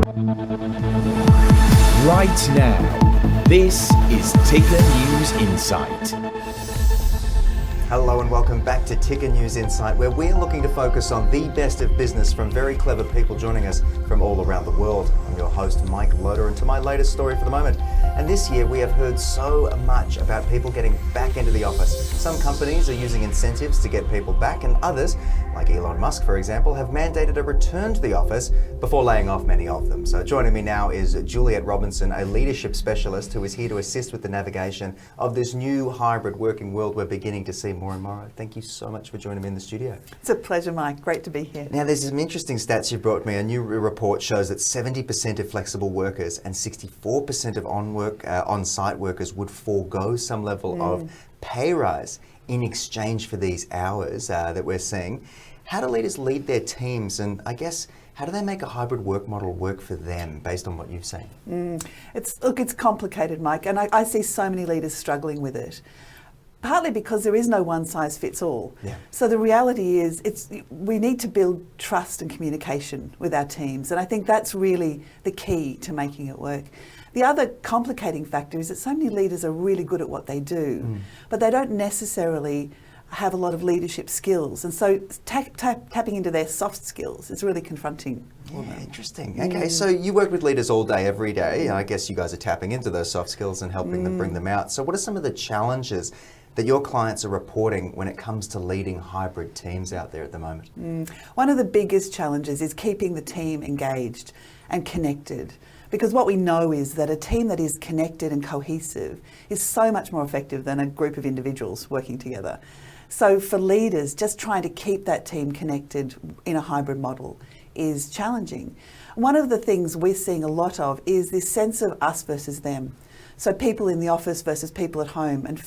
Right now, this is Ticker News Insight. Hello and welcome back to Ticker News Insight, where we're looking to focus on the best of business from very clever people joining us from all around the world. I'm your host, Mike Loder, and to my latest story for the moment. And this year we have heard so much about people getting back into the office. Some companies are using incentives to get people back, and others, like Elon Musk for example, have mandated a return to the office before laying off many of them. So joining me now is Juliet Robinson, a leadership specialist who is here to assist with the navigation of this new hybrid working world we're beginning to see more and more. Thank you so much for joining me in the studio. It's a pleasure, Mike. Great to be here. Now, there's some interesting stats you brought me. A new report shows that 70% of flexible workers and 64% of on-site workers would forego some level of pay rise in exchange for these hours that we're seeing. How do leaders lead their teams, and I guess how do they make a hybrid work model work for them based on what you've seen? It's complicated, Mike, and I see so many leaders struggling with it. Partly because there is no one size fits all. Yeah. So the reality is we need to build trust and communication with our teams, and I think that's really the key to making it work. The other complicating factor is that so many leaders are really good at what they do, but they don't necessarily have a lot of leadership skills, and so tapping into their soft skills is really confronting. Yeah, interesting. Okay, so you work with leaders all day, every day. I guess you guys are tapping into those soft skills and helping them bring them out. So what are some of the challenges that your clients are reporting when it comes to leading hybrid teams out there at the moment? One of the biggest challenges is keeping the team engaged and connected. Because what we know is that a team that is connected and cohesive is so much more effective than a group of individuals working together. So for leaders, just trying to keep that team connected in a hybrid model is challenging. One of the things we're seeing a lot of is this sense of us versus them. So people in the office versus people at home, and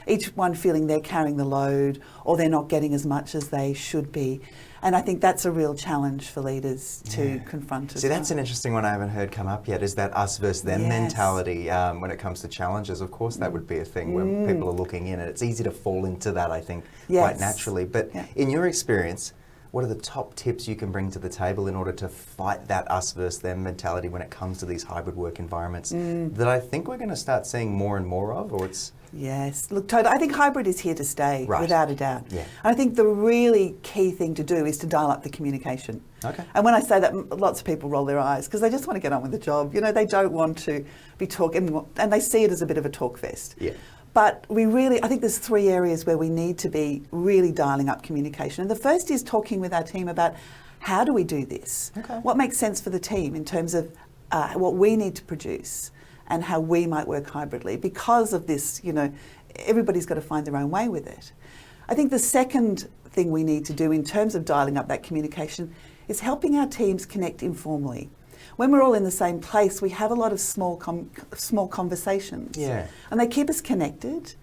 each one feeling they're carrying the load or they're not getting as much as they should be. And I think that's a real challenge for leaders to confront as well. That's an interesting one I haven't heard come up yet, is that us versus them mentality when it comes to challenges. Of course, that would be a thing when people are looking in, and it's easy to fall into that, I think, quite naturally. But in your experience, what are the top tips you can bring to the table in order to fight that us versus them mentality when it comes to these hybrid work environments that I think we're going to start seeing more and more of, or it's... Yes, look, Todd, I think hybrid is here to stay, without a doubt. Yeah. I think the really key thing to do is to dial up the communication. Okay. And when I say that, lots of people roll their eyes because they just want to get on with the job. You know, they don't want to be talking, and they see it as a bit of a talk fest. Yeah. But I think there's three areas where we need to be really dialing up communication. And the first is talking with our team about how do we do this? Okay. What makes sense for the team in terms of what we need to produce and how we might work hybridly. Because of this, everybody's got to find their own way with it. I think the second thing we need to do in terms of dialing up that communication is helping our teams connect informally. When we're all in the same place, we have a lot of small conversations. Yeah. And they keep us connected.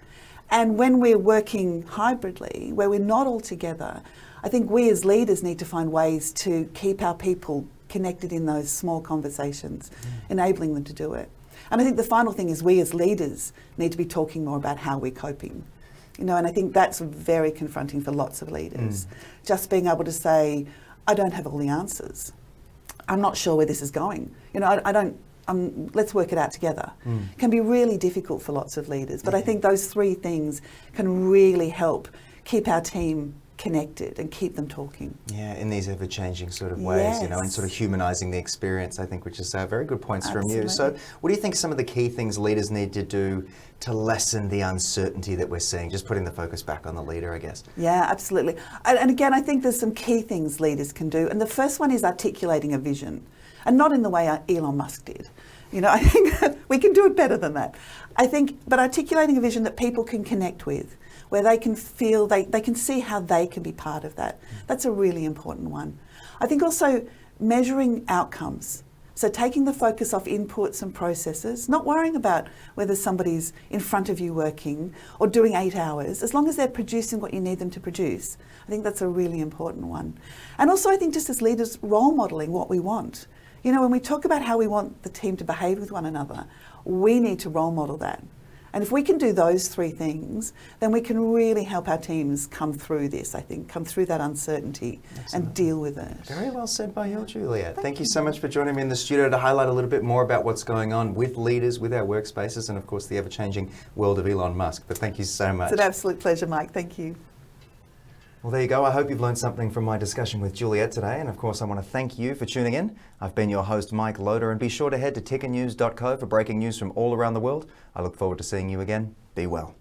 And when we're working hybridly, where we're not all together, I think we as leaders need to find ways to keep our people connected in those small conversations, enabling them to do it. And I think the final thing is we as leaders need to be talking more about how we're coping. And I think that's very confronting for lots of leaders. Just being able to say, I don't have all the answers. I'm not sure where this is going. Let's work it out together. Can be really difficult for lots of leaders. But I think those three things can really help keep our team connected and keep them talking. Yeah, in these ever-changing sort of ways, and sort of humanising the experience, I think, which is very good points from you. So what do you think some of the key things leaders need to do to lessen the uncertainty that we're seeing? Just putting the focus back on the leader, I guess. Yeah, absolutely. And again, I think there's some key things leaders can do. And the first one is articulating a vision, and not in the way Elon Musk did. I think we can do it better than that. But articulating a vision that people can connect with, where they can feel, they can see how they can be part of that. That's a really important one. I think also measuring outcomes. So taking the focus off inputs and processes, not worrying about whether somebody's in front of you working or doing 8 hours, as long as they're producing what you need them to produce. I think that's a really important one. And also I think just as leaders, role modelling what we want. When we talk about how we want the team to behave with one another, we need to role model that. And if we can do those three things, then we can really help our teams come through this, I think, come through that uncertainty and deal with it. Very well said by you, Juliet. Thank you so much for joining me in the studio to highlight a little bit more about what's going on with leaders, with our workspaces, and of course the ever-changing world of Elon Musk. But thank you so much. It's an absolute pleasure, Mike. Thank you. Well, there you go. I hope you've learned something from my discussion with Juliet today. And of course, I want to thank you for tuning in. I've been your host, Mike Loader, and be sure to head to tickernews.co for breaking news from all around the world. I look forward to seeing you again. Be well.